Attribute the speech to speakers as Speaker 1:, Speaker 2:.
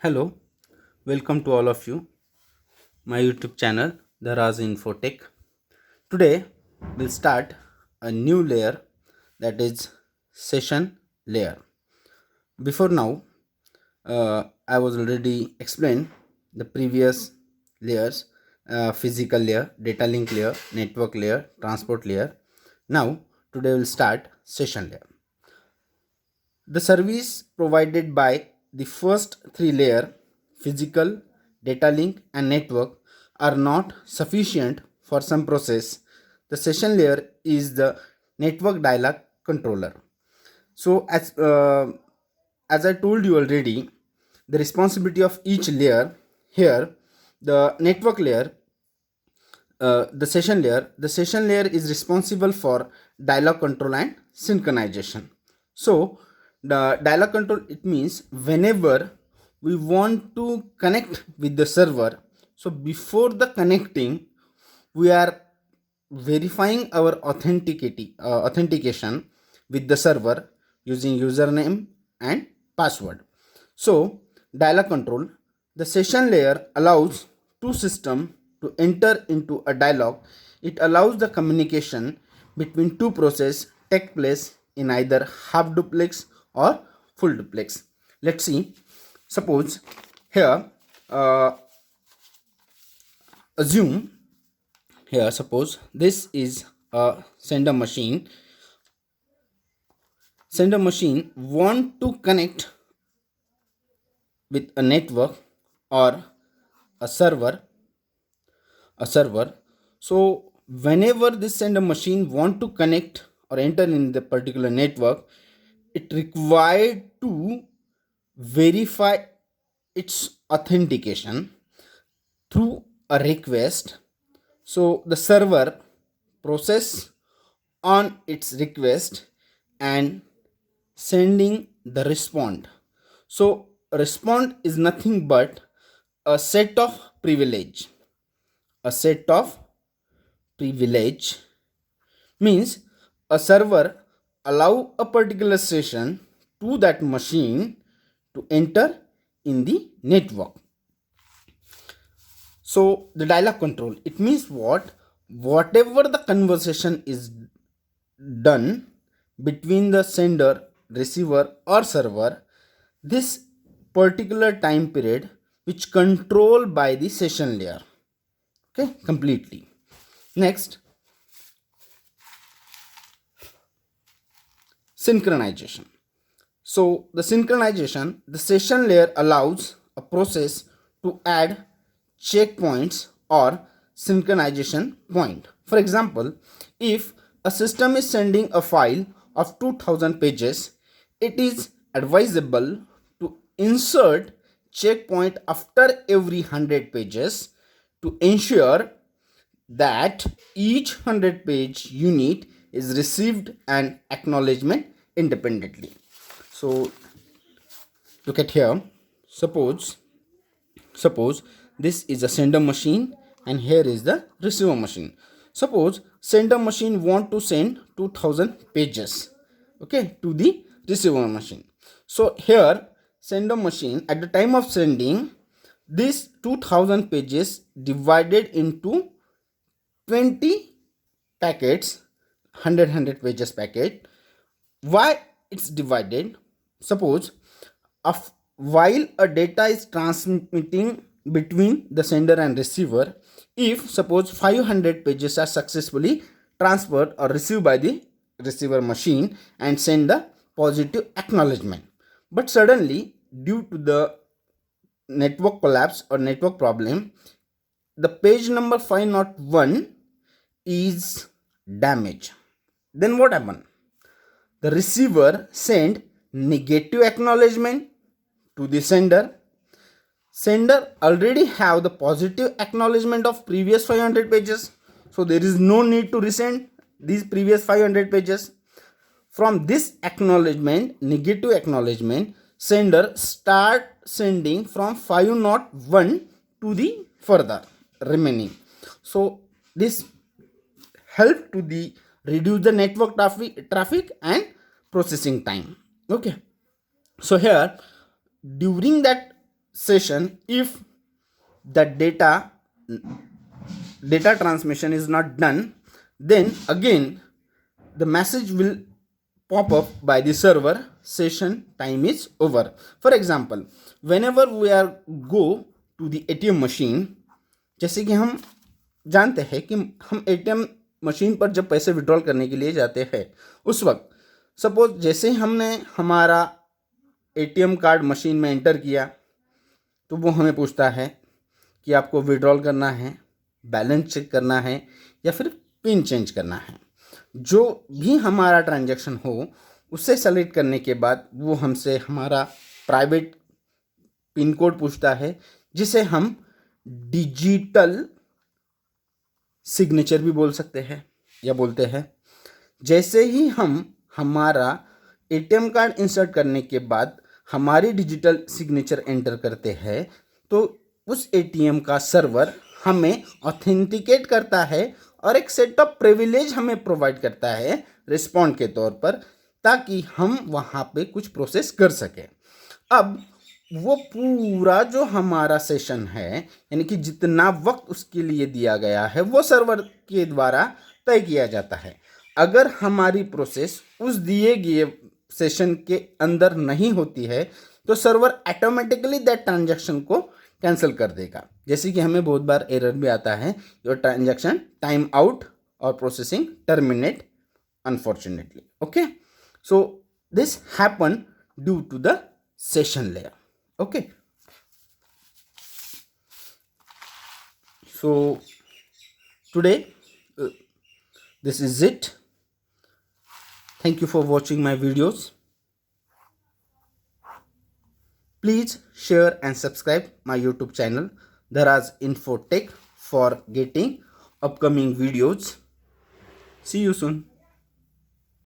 Speaker 1: Hello, welcome to all of you, my YouTube channel, The Raz Infotech. Today, we'll start a new layer, that is session layer. Before now, I was already explained the previous layers, physical layer, data link layer, network layer, transport layer. Now, today we'll start session layer. The service provided by the first three layer, physical, data link and network, are not sufficient for some process. The session layer is the network dialog controller. So as I told you already, the responsibility of each layer here, the network layer, the session layer is responsible for dialog control and synchronization. So the dialog control, it means whenever we want to connect with the server, so before the connecting we are verifying our authentication with the server using username and password. So dialog control, the session layer allows two systems to enter into a dialog. It allows the communication between two processes take place in either half duplex or full duplex. Let's see. Suppose here, assume here, suppose this is a sender machine want to connect with a network or a server. So whenever this sender machine want to connect or enter in the particular network, it required to verify its authentication through a request. So the server process on its request and sending the respond. So respond is nothing but a set of privilege. A set of privilege means a server allow a particular session to that machine to enter in the network. So the dialog control, it means whatever the conversation is done between the sender, receiver or server, this particular time period which controlled by the session layer, okay, completely. Next, synchronization. So the synchronization, the session layer allows a process to add checkpoints or synchronization point. For example, if a system is sending a file of 2000 pages, it is advisable to insert checkpoint after every 100 pages to ensure that each 100 page unit is received an acknowledgement independently. So look at here. Suppose this is a sender machine and here is the receiver machine. Suppose sender machine want to send 2000 pages, okay, to the receiver machine. So here sender machine, at the time of sending, this 2000 pages divided into 20 packets, 100 pages packet. Why it's divided? Suppose while a data is transmitting between the sender and receiver, if suppose 500 pages are successfully transferred or received by the receiver machine and send the positive acknowledgement, but suddenly due to the network collapse or network problem, the page number 501 is damaged, then what happened? The receiver send negative acknowledgement to the sender. Sender already have the positive acknowledgement of previous 500 pages, so there is no need to resend these previous 500 pages. From this acknowledgement, negative acknowledgement, sender start sending from 501 to the further remaining. So this help to the reduce the network traffic and processing time. Okay, so here during that session, if the data transmission is not done, then again the message will pop up by the server, session time is over. For example, whenever we are go to the ATM machine, जैसे कि हम जानते हैं कि हम ATM machine पर जब पैसे विड्रॉल करने के लिए जाते हैं, उस वक्त सपोज जैसे ही हमने हमारा ATM कार्ड मशीन में एंटर किया, तो वो हमें पूछता है कि आपको विड्रॉल करना है, बैलेंस चेक करना है या फिर पिन चेंज करना है। जो भी हमारा ट्रांजैक्शन हो उसे सेलेक्ट करने के बाद वो हमसे हमारा प्राइवेट पिन कोड पूछता है, जिसे हम डिजिटल सिग्नेचर भी बोल सकते हैं या बोलते हैं। जैसे ही हम हमारा ATM कार्ड इंसर्ट करने के बाद हमारी डिजिटल सिग्नेचर एंटर करते हैं, तो उस ATM का सर्वर हमें ऑथेंटिकेट करता है और एक सेट ऑफ प्रिविलेज हमें प्रोवाइड करता है रिस्पॉन्ड के तौर पर, ताकि हम वहाँ पे कुछ प्रोसेस कर सकें। अब वो पूरा जो हमारा सेशन है, यानी कि जितना वक्त उसके लिए दिया गया है, वो सर्वर के द्वारा तय किया जाता है। अगर हमारी प्रोसेस उस दिए गए सेशन के अंदर नहीं होती है, तो सर्वर ऑटोमेटिकली दैट ट्रांजैक्शन को कैंसिल कर देगा। जैसे कि हमें बहुत बार एरर भी आता है, योर ट्रांजैक्शन टाइम आउट और processing terminate unfortunately. Okay, so this happen due to the session layer. Okay, so today this is it. Thank you for watching my videos. Please share and subscribe my YouTube channel Dharaz Infotech for getting upcoming videos. See you soon.